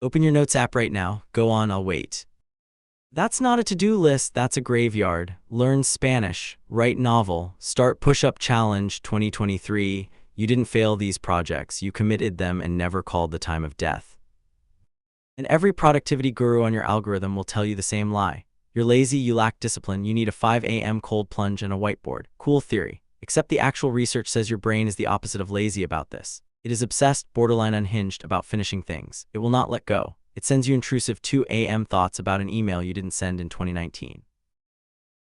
Open your notes app right now. Go on, I'll wait. That's not a to-do list, that's a graveyard. Learn Spanish, write novel, start push-up challenge 2023. You didn't fail these projects, you committed them and never called the time of death. And every productivity guru on your algorithm will tell you the same lie. You're lazy, you lack discipline, you need a 5 a.m. cold plunge and a whiteboard. Cool theory. Except the actual research says your brain is the opposite of lazy about this. It is obsessed, borderline unhinged about finishing things. It will not let go. It sends you intrusive 2 a.m. thoughts about an email you didn't send in 2019.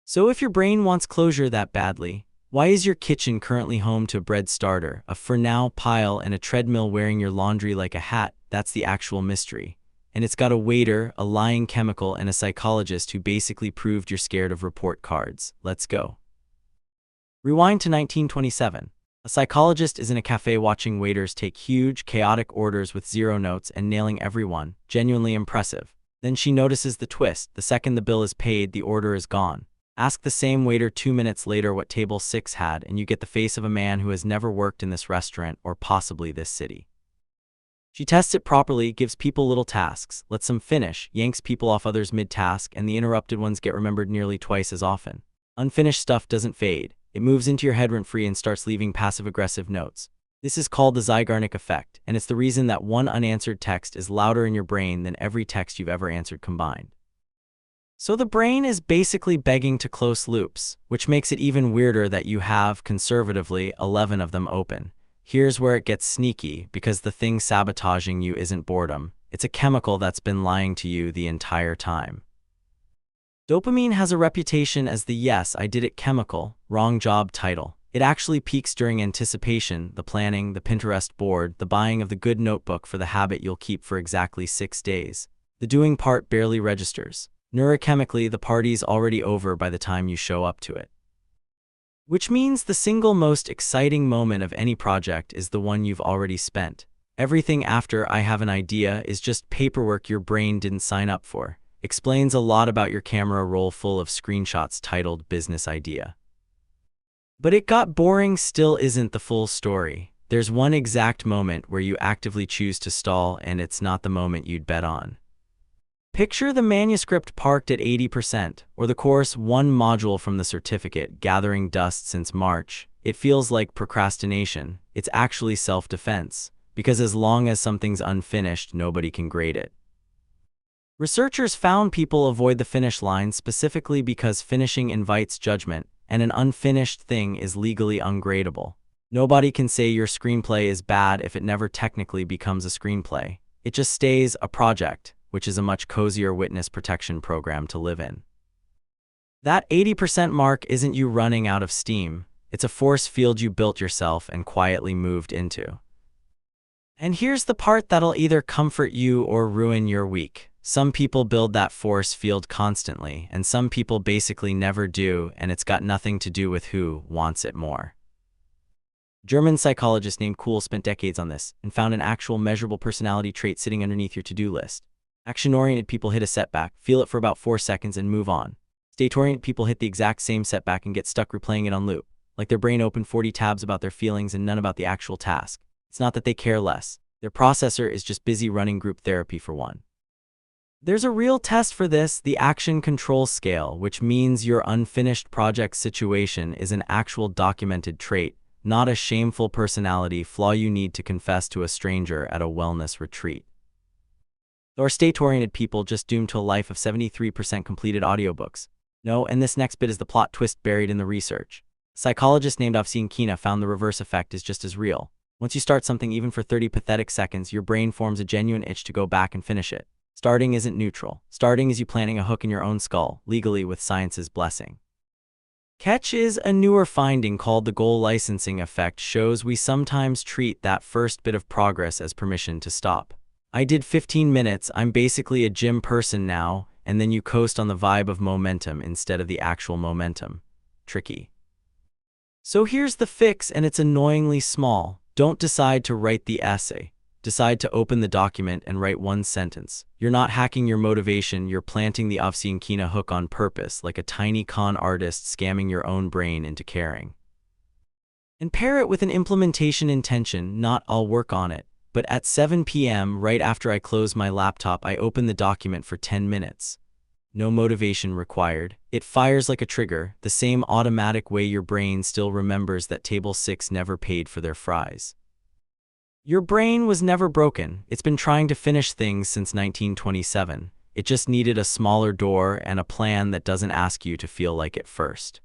So if your brain wants closure that badly, why is your kitchen currently home to a bread starter, a for now pile, and a treadmill wearing your laundry like a hat? That's the actual mystery. And it's got a waiter, a lying chemical, and a psychologist who basically proved you're scared of report cards. Let's go. Rewind to 1927. A psychologist is in a cafe watching waiters take huge, chaotic orders with 0 notes and nailing every one. Genuinely impressive. Then she notices the twist. The second the bill is paid, the order is gone. Ask the same waiter 2 minutes later what table 6 had, and you get the face of a man who has never worked in this restaurant or possibly this city. She tests it properly, gives people little tasks, lets them finish, yanks people off others mid-task, and the interrupted ones get remembered nearly twice as often. Unfinished stuff doesn't fade. It moves into your head rent-free and starts leaving passive-aggressive notes. This is called the Zeigarnik effect, and it's the reason that one unanswered text is louder in your brain than every text you've ever answered combined. So the brain is basically begging to close loops, which makes it even weirder that you have, conservatively, 11 of them open. Here's where it gets sneaky, because the thing sabotaging you isn't boredom. It's a chemical that's been lying to you the entire time. Dopamine has a reputation as the "yes, I did it" chemical, wrong job title. It actually peaks during anticipation, the planning, the Pinterest board, the buying of the good notebook for the habit you'll keep for exactly 6 days. The doing part barely registers. Neurochemically, the party's already over by the time you show up to it. Which means the single most exciting moment of any project is the one you've already spent. Everything after "I have an idea" is just paperwork your brain didn't sign up for. Explains a lot about your camera roll full of screenshots titled "business idea." But it got boring still isn't the full story. There's one exact moment where you actively choose to stall, and it's not the moment you'd bet on. Picture the manuscript parked at 80%, or the course 1 module from the certificate gathering dust since March. It feels like procrastination. It's actually self-defense, because as long as something's unfinished, nobody can grade it. Researchers found people avoid the finish line specifically because finishing invites judgment, and an unfinished thing is legally ungradable. Nobody can say your screenplay is bad if it never technically becomes a screenplay. It just stays a project, which is a much cozier witness protection program to live in. That 80% mark isn't you running out of steam. It's a force field you built yourself and quietly moved into. And here's the part that'll either comfort you or ruin your week. Some people build that force field constantly, and some people basically never do, and it's got nothing to do with who wants it more. German psychologist named Kuhl spent decades on this and found an actual measurable personality trait sitting underneath your to-do list. Action-oriented people hit a setback, feel it for about 4 seconds, and move on. State-oriented people hit the exact same setback and get stuck replaying it on loop, like their brain opened 40 tabs about their feelings and none about the actual task. It's not that they care less. Their processor is just busy running group therapy for one. There's a real test for this, the action control scale, which means your unfinished project situation is an actual documented trait, not a shameful personality flaw you need to confess to a stranger at a wellness retreat. Or state-oriented people just doomed to a life of 73% completed audiobooks. No, and this next bit is the plot twist buried in the research. A psychologist named Afseen Kina found the reverse effect is just as real. Once you start something even for 30 pathetic seconds, your brain forms a genuine itch to go back and finish it. Starting isn't neutral. Starting is you planting a hook in your own skull, legally with science's blessing. Catch is a newer finding called the goal licensing effect shows we sometimes treat that first bit of progress as permission to stop. I did 15 minutes, I'm basically a gym person now, and then you coast on the vibe of momentum instead of the actual momentum. Tricky. So here's the fix, and it's annoyingly small. Don't decide to write the essay. Decide to open the document and write 1 sentence. You're not hacking your motivation, you're planting the Afseen Kina hook on purpose, like a tiny con artist scamming your own brain into caring. And pair it with an implementation intention, not "I'll work on it," But at 7 p.m., right after I close my laptop, I open the document for 10 minutes. No motivation required. It fires like a trigger, the same automatic way your brain still remembers that Table 6 never paid for their fries. Your brain was never broken. It's been trying to finish things since 1927. It just needed a smaller door and a plan that doesn't ask you to feel like it first.